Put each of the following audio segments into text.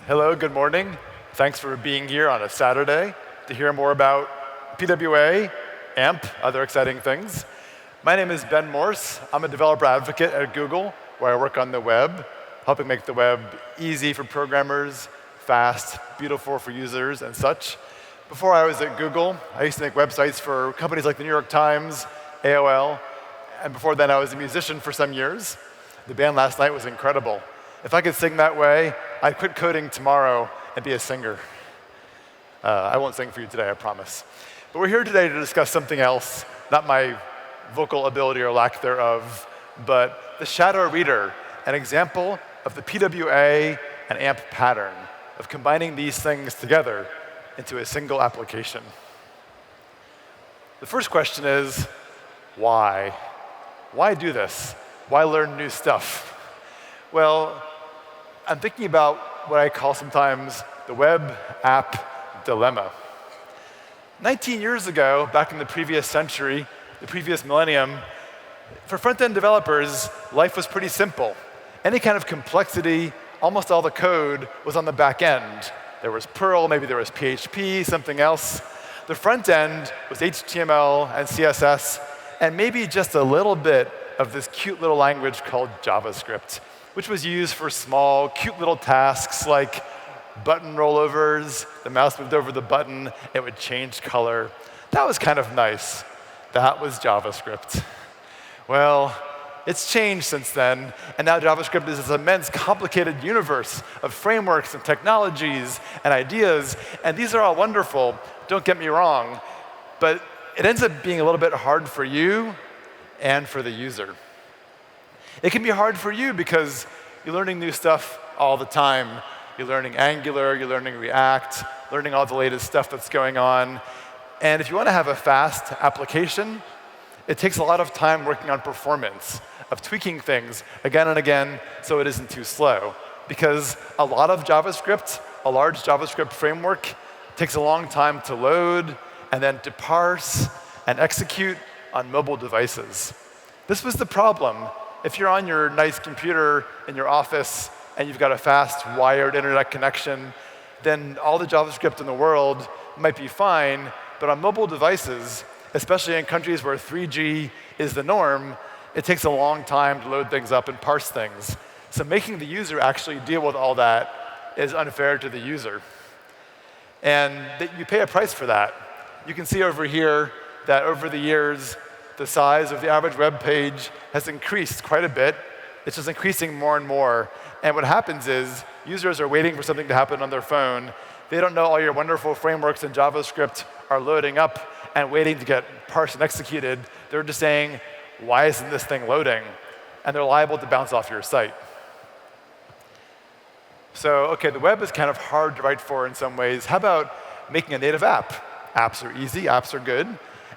Hello, good morning. Thanks for being here on a Saturday to hear more about PWA, AMP, other exciting things. My name is Ben Morss. I'm a developer advocate at Google, where I work on the web, helping make the web easy for programmers, fast, beautiful for users, and such. Before I was at Google, I used to make websites for companies like the New York Times, AOL, and before then I was a musician for some years. The band last night was incredible. If I could sing that way, I'd quit coding tomorrow and be a singer. I won't sing for you today, I promise. But we're here today to discuss something else, not my vocal ability or lack thereof, but the shadow reader, an example of the PWA and AMP pattern of combining these things together into a single application. The first question is, why? Why do this? Why learn new stuff? Well, I'm thinking about what I call sometimes the web app dilemma. 19 years ago, back in the previous century, the previous millennium, for front-end developers, life was pretty simple. Any kind of complexity, almost all the code was on the back end. There was Perl, maybe there was PHP, something else. The front end was HTML and CSS, and maybe just a little bit of this cute little language called JavaScript, which was used for small, cute little tasks like button rollovers. The mouse moved over the button, it would change color. That was kind of nice. That was JavaScript. Well, it's changed since then, and now JavaScript is this immense, complicated universe of frameworks and technologies and ideas, and these are all wonderful, don't get me wrong, but it ends up being a little bit hard for you and for the user. It can be hard for you because you're learning new stuff all the time. You're learning Angular, you're learning React, learning all the latest stuff that's going on. And if you want to have a fast application, it takes a lot of time working on performance, of tweaking things again and again so it isn't too slow. Because a lot of JavaScript, a large JavaScript framework, takes a long time to load and then to parse and execute on mobile devices. This was the problem. If you're on your nice computer in your office and you've got a fast wired internet connection, then all the JavaScript in the world might be fine, but on mobile devices, especially in countries where 3G is the norm, it takes a long time to load things up and parse things. So making the user actually deal with all that is unfair to the user. And you pay a price for that. You can see over here that over the years, the size of the average web page has increased quite a bit. It's just increasing more and more. And what happens is users are waiting for something to happen on their phone. They don't know all your wonderful frameworks in JavaScript are loading up and waiting to get parsed and executed. They're just saying, why isn't this thing loading? And they're liable to bounce off your site. So, OK, the web is kind of hard to write for in some ways. How about making a native app? Apps are easy, apps are good,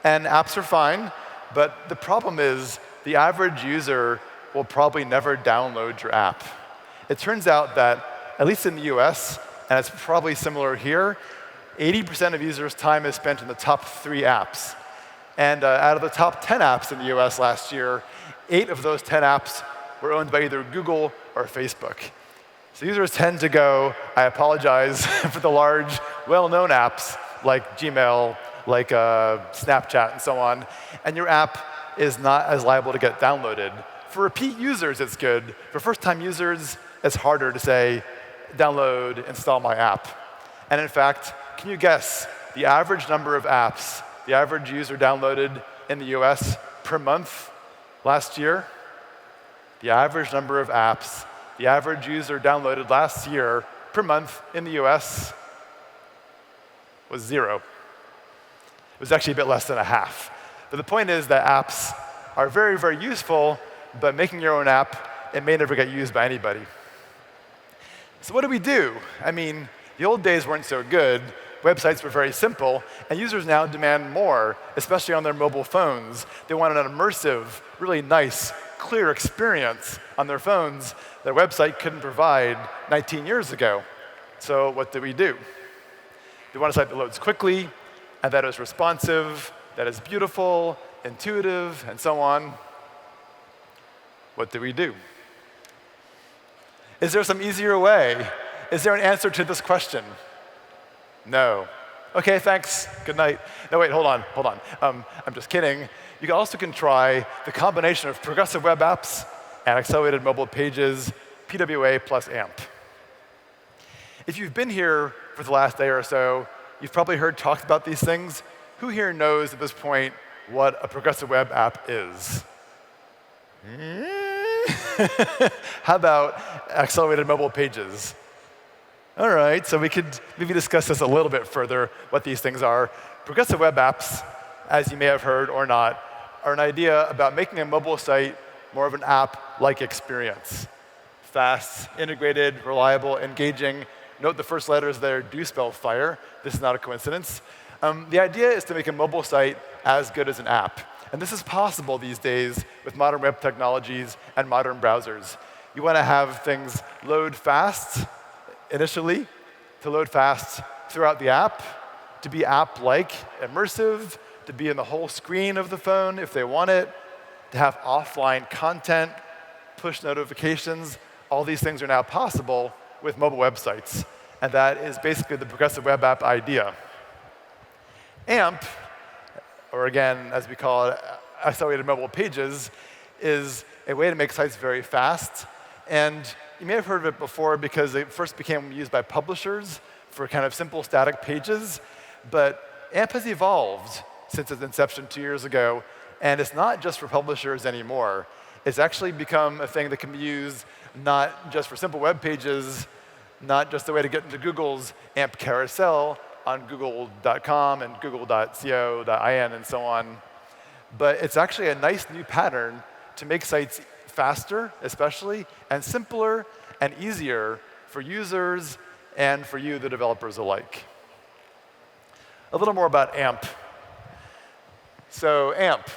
and apps are fine. But the problem is the average user will probably never download your app. It turns out that, at least in the US, and it's probably similar here, 80% of users' time is spent in the top 3 apps. And out of the top 10 apps in the US last year, 8 of those 10 apps were owned by either Google or Facebook. So users tend to go, I apologize for the large, well-known apps like Gmail, like Snapchat and so on, and your app is not as liable to get downloaded. For repeat users, it's good. For first-time users, it's harder to say, download, install my app. And in fact, can you guess the average number of apps the average user downloaded in the US per month last year? The average number of apps the average user downloaded last year per month in the US was 0. It was actually a bit less than a half. But the point is that apps are very, very useful, but making your own app, it may never get used by anybody. So what do? I mean, the old days weren't so good. Websites were very simple, and users now demand more, especially on their mobile phones. They want an immersive, really nice, clear experience on their phones that a website couldn't provide 19 years ago. So what do? They want a site that loads quickly, and that is responsive, that is beautiful, intuitive, and so on. What do? Is there some easier way? is there an answer to this question? No. OK, thanks. Good night. No, wait, hold on. I'm just kidding. You also can try the combination of progressive web apps and accelerated mobile pages, PWA plus AMP. If you've been here for the last day or so, you've probably heard talks about these things. Who here knows at this point what a progressive web app is? How about accelerated mobile pages? All right, so we could maybe discuss this a little bit further, what these things are. Progressive web apps, as you may have heard or not, are an idea about making a mobile site more of an app-like experience. Fast, integrated, reliable, engaging. Note the first letters there do spell fire. This is not a coincidence. The idea is to make a mobile site as good as an app. And this is possible these days with modern web technologies and modern browsers. You want to have things load fast initially, to load fast throughout the app, to be app-like, immersive, to be in the whole screen of the phone if they want it, to have offline content, push notifications. All these things are now possible with mobile websites. And that is basically the progressive web app idea. AMP, or again, as we call it, accelerated mobile pages, is a way to make sites very fast. And you may have heard of it before because it first became used by publishers for kind of simple static pages. But AMP has evolved since its inception 2 years ago. And it's not just for publishers anymore. It's actually become a thing that can be used not just for simple web pages, not just a way to get into Google's AMP carousel on google.com and google.co.in and so on. But it's actually a nice new pattern to make sites faster, especially, and simpler and easier for users and for you, the developers alike. A little more about AMP. So AMP,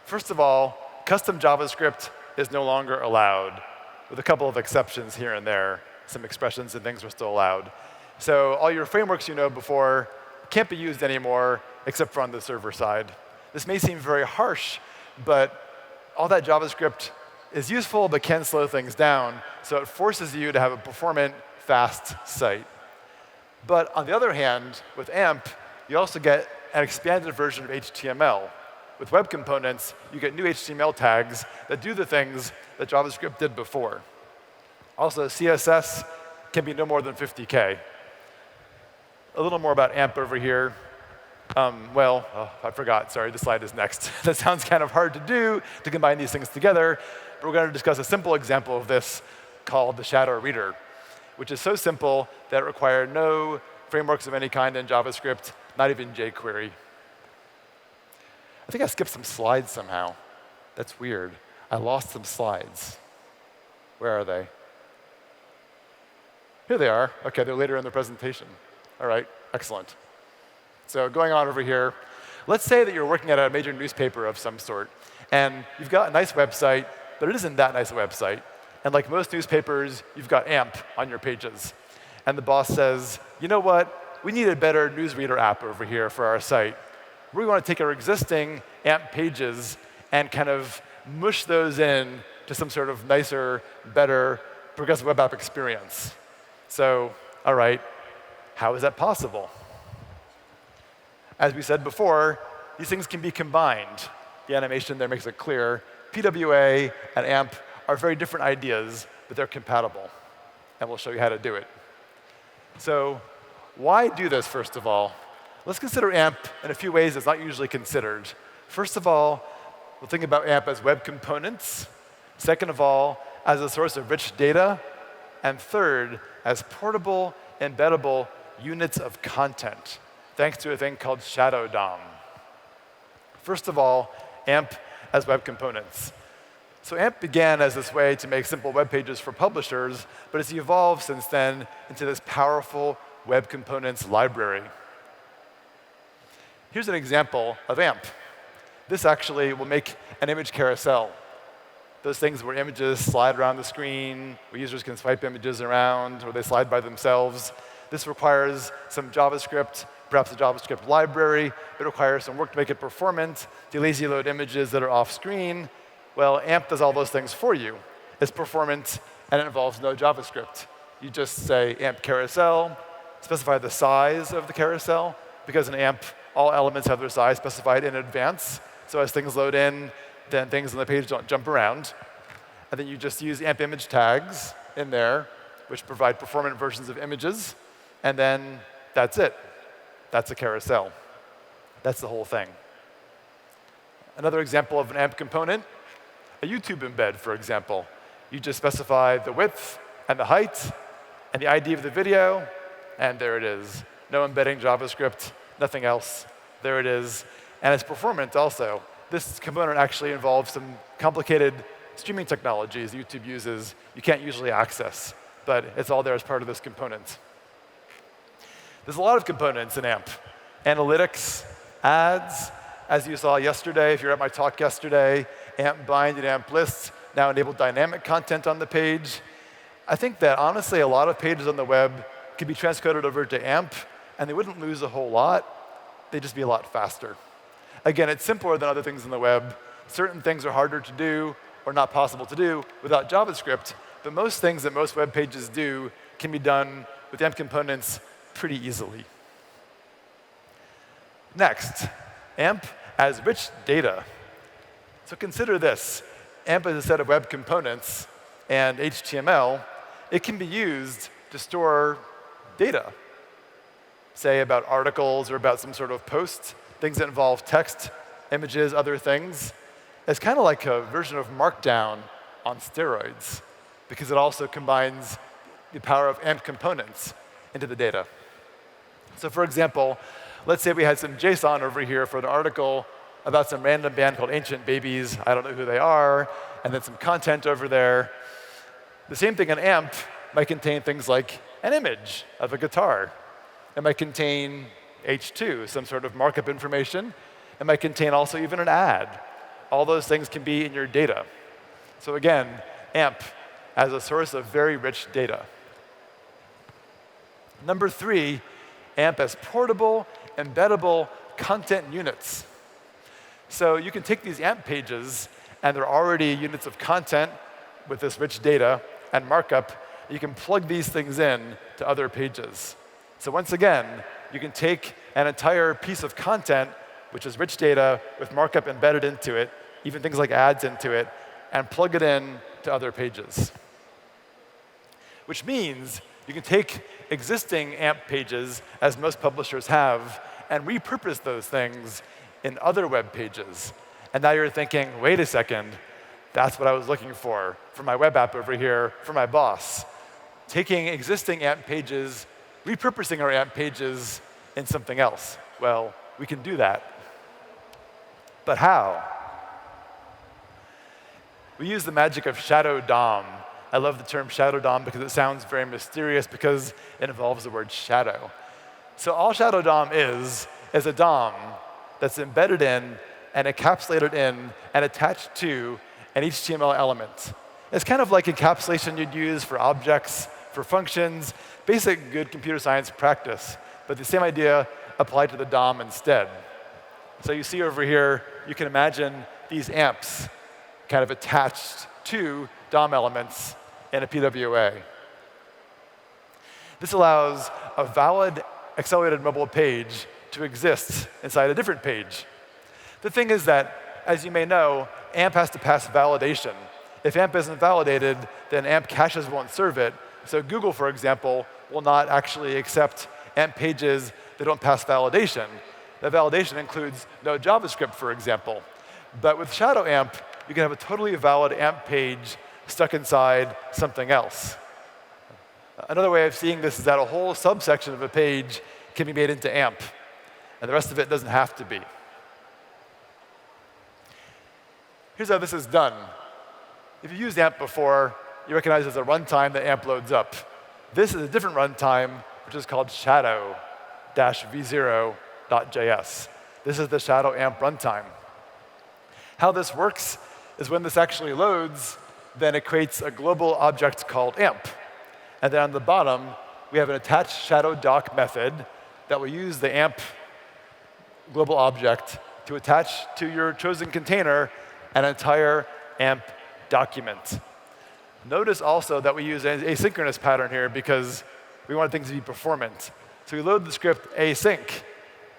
first of all, custom JavaScript is no longer allowed, with a couple of exceptions here and there. Some expressions and things are still allowed. So all your frameworks you know before can't be used anymore, except for on the server side. This may seem very harsh, but all that JavaScript is useful, but can slow things down. So it forces you to have a performant, fast site. But on the other hand, with AMP, you also get an expanded version of HTML. With web components, you get new HTML tags that do the things that JavaScript did before. Also, CSS can be no more than 50K. A little more about AMP over here. I forgot. Sorry, the slide is next. That sounds kind of hard to do, to combine these things together. But we're going to discuss a simple example of this called the shadow reader, which is so simple that it requires no frameworks of any kind in JavaScript, not even jQuery. I think I skipped some slides somehow. That's weird. I lost some slides. Where are they? Here they are. OK, they're later in the presentation. All right, excellent. So going on over here, let's say that you're working at a major newspaper of some sort. And you've got a nice website, but it isn't that nice a website. And like most newspapers, you've got AMP on your pages. And the boss says, you know what? We need a better newsreader app over here for our site. We want to take our existing AMP pages and kind of mush those in to some sort of nicer, better progressive web app experience. So, all right, how is that possible? As we said before, these things can be combined. The animation there makes it clear. PWA and AMP are very different ideas, but they're compatible. And we'll show you how to do it. So why do this, first of all? Let's consider AMP in a few ways that's not usually considered. First of all, we'll think about AMP as web components. Second of all, as a source of rich data. And third, as portable, embeddable units of content, thanks to a thing called Shadow DOM. First of all, AMP as web components. So AMP began as this way to make simple web pages for publishers, but it's evolved since then into this powerful web components library. Here's an example of AMP. This actually will make an image carousel. Those things where images slide around the screen, where users can swipe images around, or they slide by themselves. This requires some JavaScript, perhaps a JavaScript library. It requires some work to make it performant, to lazy load images that are off screen. Well, AMP does all those things for you. It's performant, and it involves no JavaScript. You just say AMP carousel, specify the size of the carousel, because in AMP, all elements have their size specified in advance. So as things load in, then things on the page don't jump around. And then you just use AMP image tags in there, which provide performant versions of images. And then that's it. That's a carousel. That's the whole thing. Another example of an AMP component, a YouTube embed, for example. You just specify the width and the height and the ID of the video, and there it is. No embedding JavaScript, nothing else. There it is. And it's performant also. This component actually involves some complicated streaming technologies YouTube uses you can't usually access, but it's all there as part of this component. There's a lot of components in AMP. Analytics, ads, as you saw yesterday, if you were at my talk yesterday, AMP bind and AMP lists now enable dynamic content on the page. I think that honestly, a lot of pages on the web could be transcoded over to AMP, and they wouldn't lose a whole lot. They'd just be a lot faster. Again, it's simpler than other things in the web. Certain things are harder to do or not possible to do without JavaScript, but most things that most web pages do can be done with AMP components pretty easily. Next, AMP as rich data. So consider this. AMP is a set of web components and HTML. It can be used to store data, say about articles or about some sort of post, things that involve text, images, other things. It's kind of like a version of Markdown on steroids, because it also combines the power of AMP components into the data. So for example, let's say we had some JSON over here for an article about some random band called Ancient Babies. I don't know who they are. And then some content over there. The same thing in AMP might contain things like an image of a guitar. It might contain H2, some sort of markup information. It might contain also even an ad. All those things can be in your data. So again, AMP as a source of very rich data. Number 3, AMP as portable, embeddable content units. So you can take these AMP pages, and they're already units of content with this rich data and markup. You can plug these things in to other pages. So once again, you can take an entire piece of content, which is rich data with markup embedded into it, even things like ads into it, and plug it in to other pages. Which means you can take existing AMP pages, as most publishers have, and repurpose those things in other web pages. And now you're thinking, wait a second, that's what I was looking for my web app over here, for my boss. Taking existing AMP pages, repurposing our AMP pages in something else. Well, we can do that. But how? We use the magic of Shadow DOM. I love the term Shadow DOM because it sounds very mysterious because it involves the word shadow. So all Shadow DOM is a DOM that's embedded in and encapsulated in and attached to an HTML element. It's kind of like encapsulation you'd use for objects, for functions, basic good computer science practice, but the same idea applied to the DOM instead. So you see over here, you can imagine these AMPs kind of attached to DOM elements in a PWA. This allows a valid accelerated mobile page to exist inside a different page. The thing is that, as you may know, AMP has to pass validation. If AMP isn't validated, then AMP caches won't serve it. So Google, for example, will not actually accept AMP pages that don't pass validation. That validation includes no JavaScript, for example. But with Shadow AMP, you can have a totally valid AMP page stuck inside something else. Another way of seeing this is that a whole subsection of a page can be made into AMP, and the rest of it doesn't have to be. Here's how this is done. If you've used AMP before, you recognize there's a runtime that AMP loads up. This is a different runtime, which is called shadow-v0.js. This is the Shadow AMP runtime. How this works is when this actually loads, then it creates a global object called AMP. And then on the bottom, we have an attached shadow doc method that will use the AMP global object to attach to your chosen container an entire AMP document. Notice also that we use an asynchronous pattern here because we want things to be performant. So we load the script async.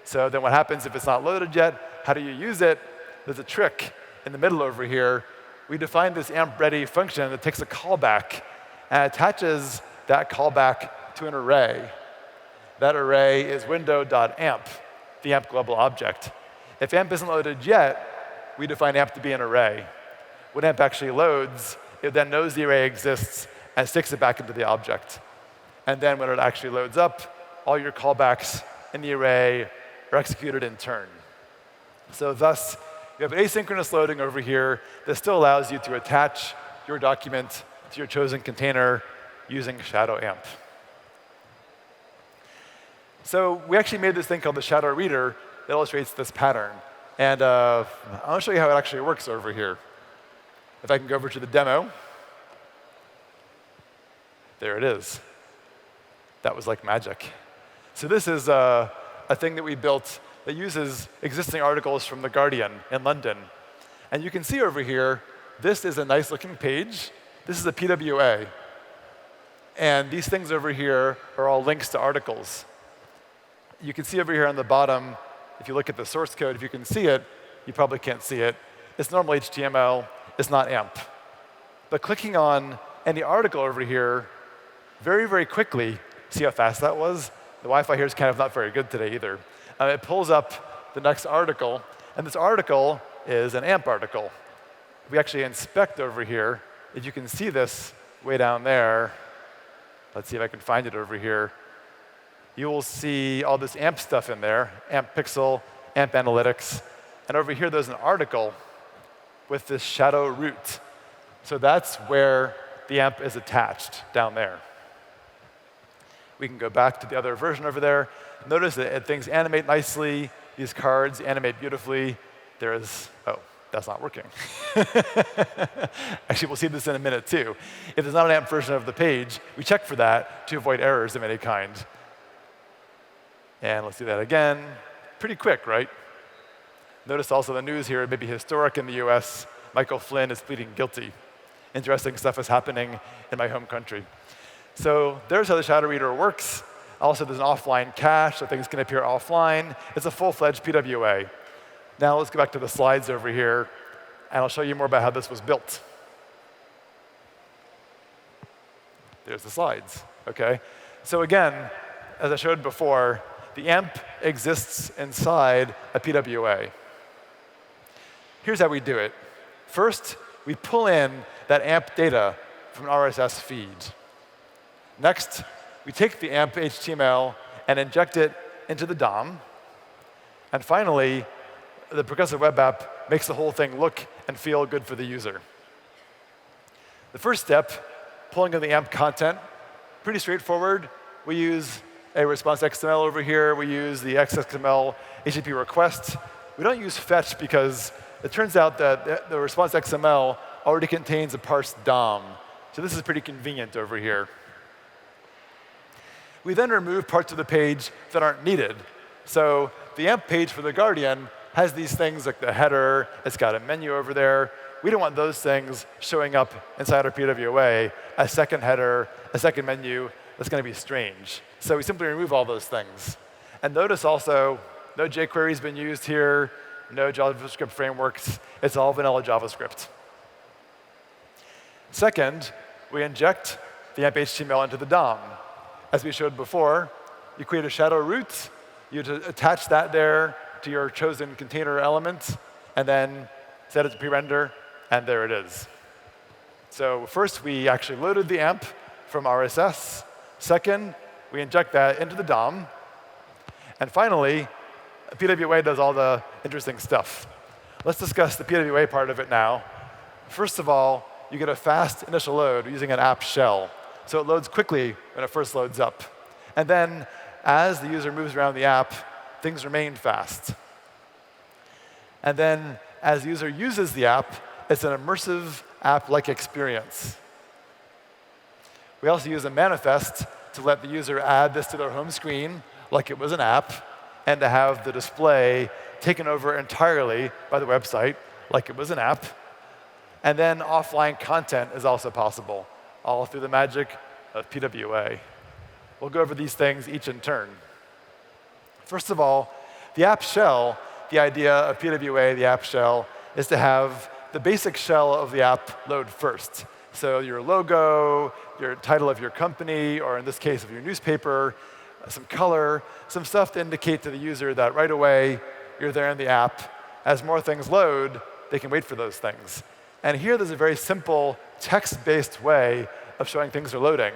So then what happens if it's not loaded yet? How do you use it? There's a trick in the middle over here. We define this AMP ready function that takes a callback and attaches that callback to an array. That array is window.amp, the AMP global object. If AMP isn't loaded yet, we define AMP to be an array. When AMP actually loads, it then knows the array exists and sticks it back into the object. And then when it actually loads up, all your callbacks in the array are executed in turn. So thus, you have asynchronous loading over here that still allows you to attach your document to your chosen container using shadow AMP. So we actually made this thing called the shadow reader that illustrates this pattern. And I want to show you how it actually works over here. If I can go over to the demo. There it is. That was like magic. So this is a thing that we built that uses existing articles from The Guardian in London. And you can see over here, this is a nice looking page. This is a PWA. And these things over here are all links to articles. You can see over here on the bottom, if you look at the source code, if you can see it, you probably can't see it. It's normal HTML. It's not AMP. But clicking on any article over here, very, very quickly, see how fast that was? The Wi-Fi here is kind of not very good today either. It pulls up the next article, and this article is an AMP article. If we actually inspect over here, if you can see this way down there, let's see if I can find it over here, you will see all this AMP stuff in there, AMP Pixel, AMP Analytics, and over here there's an article with this shadow root. So that's where the AMP is attached down there. We can go back to the other version over there. Notice that things animate nicely. These cards animate beautifully. There is, oh, that's not working. Actually, we'll see this in a minute, too. If there's not an AMP version of the page, we check for that to avoid errors of any kind. And let's do that again. Pretty quick, right? Notice also the news here may be historic in the US. Michael Flynn is pleading guilty. Interesting stuff is happening in my home country. So there's how the shadow reader works. Also, there's an offline cache, so things can appear offline. It's a full-fledged PWA. Now let's go back to the slides over here, and I'll show you more about how this was built. There's the slides, OK? So again, as I showed before, the AMP exists inside a PWA. Here's how we do it. First, we pull in that AMP data from an RSS feed. Next, we take the AMP HTML and inject it into the DOM. And finally, the progressive web app makes the whole thing look and feel good for the user. The first step, pulling in the AMP content, pretty straightforward. We use a response XML over here. We use the XXML HTTP request. We don't use fetch because it turns out that the response XML already contains a parsed DOM. So this is pretty convenient over here. We then remove parts of the page that aren't needed. So the AMP page for The Guardian has these things like the header. It's got a menu over there. We don't want those things showing up inside our PWA, a second header, a second menu. That's going to be strange. So we simply remove all those things. And notice also, no jQuery has been used here, no JavaScript frameworks. It's all vanilla JavaScript. Second, we inject the AMP HTML into the DOM. As we showed before, you create a shadow root. You attach that there to your chosen container element, and then set it to pre-render, and there it is. So first, we actually loaded the AMP from RSS. Second, we inject that into the DOM. And finally, PWA does all the interesting stuff. Let's discuss the PWA part of it now. First of all, you get a fast initial load using an app shell. So it loads quickly when it first loads up. And then, as the user moves around the app, things remain fast. And then, as the user uses the app, it's an immersive app-like experience. We also use a manifest to let the user add this to their home screen like it was an app, and to have the display taken over entirely by the website like it was an app. And then offline content is also possible. all through the magic of PWA. We'll go over these things each in turn. First of all, the app shell, the idea of PWA, the app shell, is to have the basic shell of the app load first. So your logo, your title of your company, or in this case of your newspaper, some color, some stuff to indicate to the user that right away you're there in the app. As more things load, they can wait for those things. And here there's a very simple text-based way of showing things are loading.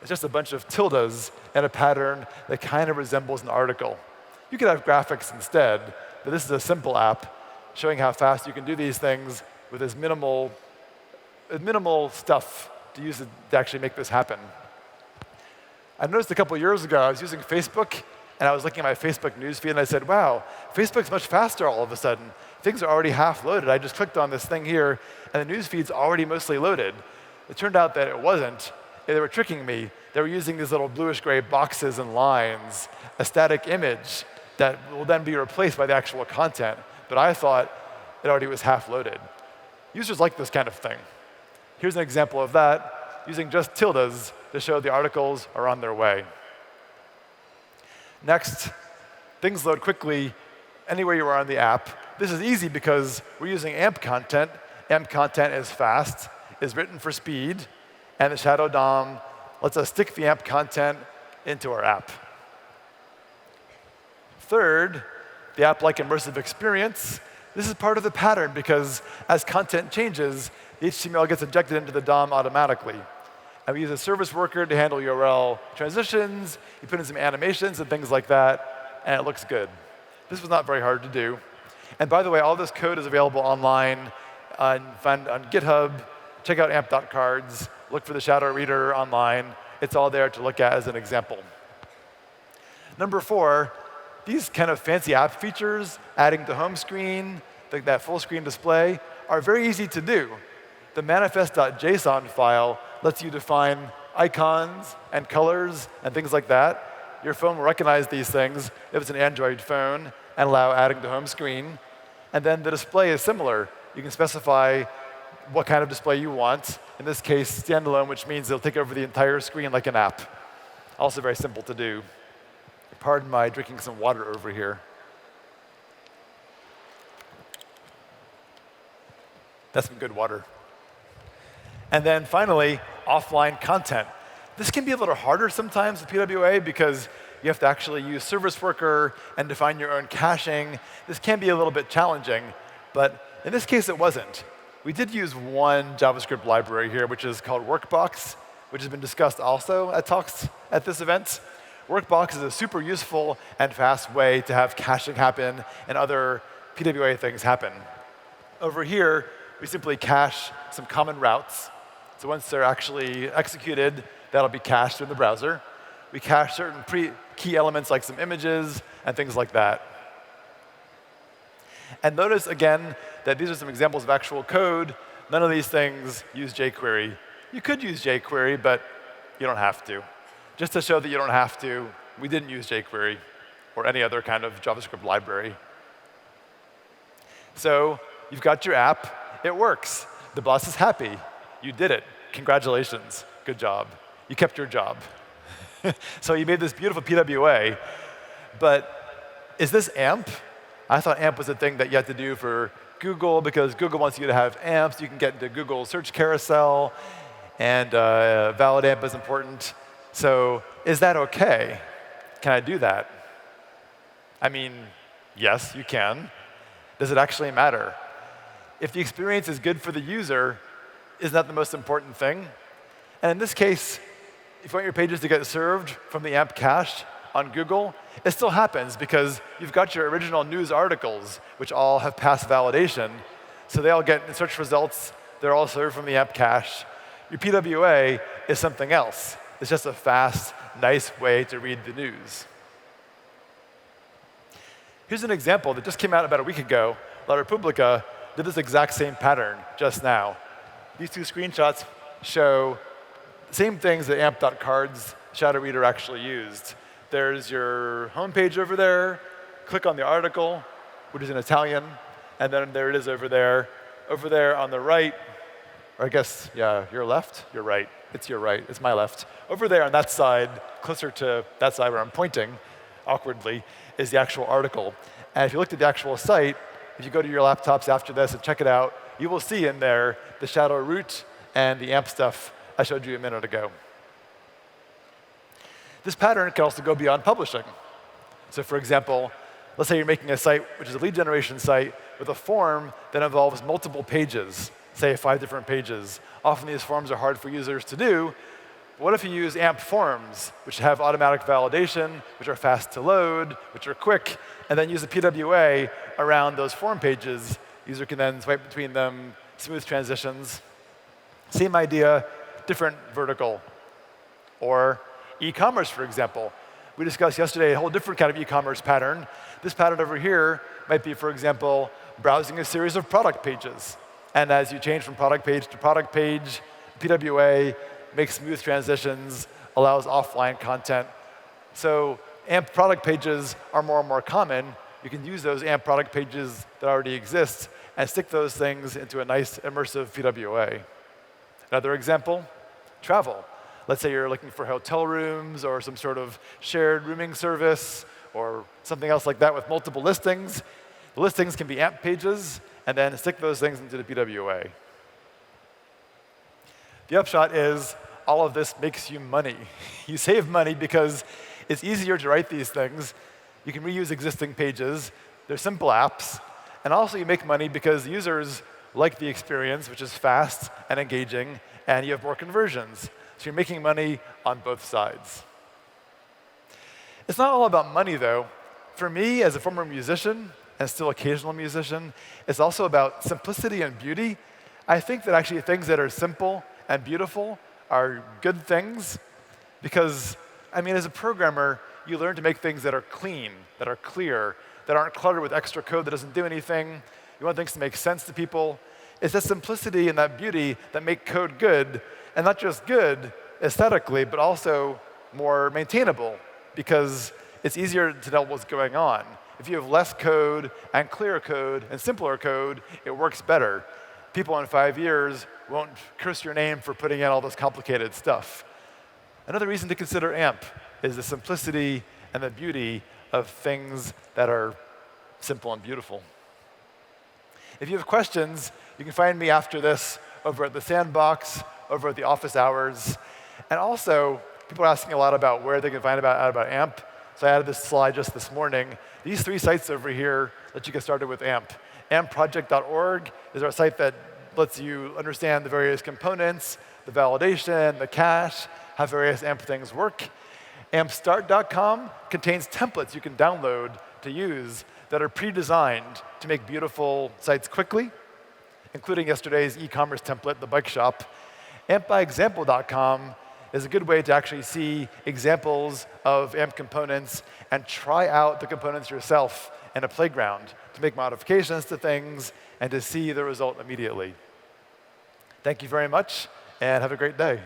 It's just a bunch of tildes and a pattern that kind of resembles an article. You could have graphics instead, but this is a simple app showing how fast you can do these things with as minimal stuff to use it to actually make this happen. I noticed a couple years ago, I was using Facebook, and I was looking at my Facebook newsfeed, and I said, wow, Facebook's much faster all of a sudden. Things are already half loaded. I just clicked on this thing here, and the newsfeed's already mostly loaded. It turned out that it wasn't. They were tricking me. They were using these little bluish-gray boxes and lines, a static image that will then be replaced by the actual content. But I thought it already was half loaded. Users like this kind of thing. Here's an example of that, using just tildes to show the articles are on their way. Next, things load quickly anywhere you are on the app. This is easy because we're using AMP content. AMP content is fast, is written for speed, and the shadow DOM lets us stick the AMP content into our app. Third, the app-like immersive experience. This is part of the pattern because as content changes, the HTML gets injected into the DOM automatically. And we use a service worker to handle URL transitions. You put in some animations and things like that, and it looks good. This was not very hard to do. And by the way, all this code is available online on GitHub. Check out amp.cards. Look for the shadow reader online. It's all there to look at as an example. Number 4, these kind of fancy app features, adding the home screen, that full screen display, are very easy to do. The manifest.json file lets you define icons and colors and things like that. Your phone will recognize these things if it's an Android phone and allow adding the home screen. And then the display is similar. You can specify what kind of display you want. In this case, standalone, which means it'll take over the entire screen like an app. Also very simple to do. Pardon my drinking some water over here. That's some good water. And then finally, offline content. This can be a little harder sometimes with PWA because you have to actually use service worker and define your own caching. This can be a little bit challenging, but in this case it wasn't. We did use one JavaScript library here, which is called Workbox, which has been discussed also at talks at this event. Workbox is a super useful and fast way to have caching happen and other PWA things happen. Over here, we simply cache some common routes. So once they're actually executed, that'll be cached in the browser. We cache certain key elements like some images and things like that. And notice again that these are some examples of actual code. None of these things use jQuery. You could use jQuery, but you don't have to. Just to show that you don't have to, we didn't use jQuery or any other kind of JavaScript library. So you've got your app. It works. The boss is happy. You did it. Congratulations. Good job. You kept your job. So you made this beautiful PWA. But is this AMP? I thought AMP was a thing that you had to do for Google because Google wants you to have AMPs. You can get into Google search carousel. And valid AMP is important. So is that OK? Can I do that? I mean, yes, you can. Does it actually matter? If the experience is good for the user, isn't that the most important thing? And in this case, if you want your pages to get served from the AMP cache on Google, it still happens because you've got your original news articles, which all have passed validation. So they all get search results. They're all served from the AMP cache. Your PWA is something else. It's just a fast, nice way to read the news. Here's an example that just came out about a week ago. La Repubblica did this exact same pattern just now. These two screenshots show the same things that amp.cards shadow reader actually used. There's your homepage over there. Click on the article, which is in Italian, and then there it is over there. Over there on the right, or I guess, yeah, your left, your right. It's your right, it's my left. Over there on that side, closer to that side where I'm pointing, awkwardly, is the actual article. And if you looked at the actual site, if you go to your laptops after this and check it out, you will see in there the shadow root and the AMP stuff I showed you a minute ago. This pattern can also go beyond publishing. So for example, let's say you're making a site which is a lead generation site with a form that involves multiple pages, say 5 different pages. Often these forms are hard for users to do. What if you use AMP forms, which have automatic validation, which are fast to load, which are quick, and then use a PWA around those form pages? User can then swipe between them, smooth transitions. Same idea, different vertical. Or e-commerce, for example. We discussed yesterday a whole different kind of e-commerce pattern. This pattern over here might be, for example, browsing a series of product pages. And as you change from product page to product page, PWA makes smooth transitions, allows offline content. So AMP product pages are more and more common. You can use those AMP product pages that already exist and stick those things into a nice immersive PWA. Another example, travel. Let's say you're looking for hotel rooms or some sort of shared rooming service or something else like that with multiple listings. The listings can be AMP pages, and then stick those things into the PWA. The upshot is all of this makes you money. You save money because it's easier to write these things. You can reuse existing pages. They're simple apps. And also you make money because users like the experience, which is fast and engaging, and you have more conversions. So you're making money on both sides. It's not all about money, though. For me, as a former musician, and still occasional musician, it's also about simplicity and beauty. I think that actually things that are simple and beautiful are good things because, I mean, as a programmer, you learn to make things that are clean, that are clear, that aren't cluttered with extra code that doesn't do anything. You want things to make sense to people. It's that simplicity and that beauty that make code good, and not just good aesthetically, but also more maintainable because it's easier to know what's going on. If you have less code and clearer code and simpler code, it works better. People in 5 years won't curse your name for putting in all this complicated stuff. Another reason to consider AMP is the simplicity and the beauty of things that are simple and beautiful. If you have questions, you can find me after this over at the Sandbox, over at the office hours. And also, people are asking a lot about where they can find out about AMP. So I added this slide just this morning. These 3 sites over here let you get started with AMP. ampproject.org is our site that lets you understand the various components, the validation, the cache, how various AMP things work. ampstart.com contains templates you can download to use that are pre-designed to make beautiful sites quickly, including yesterday's e-commerce template, the bike shop. ampbyexample.com is a good way to actually see examples of AMP components and try out the components yourself in a playground to make modifications to things and to see the result immediately. Thank you very much, and have a great day.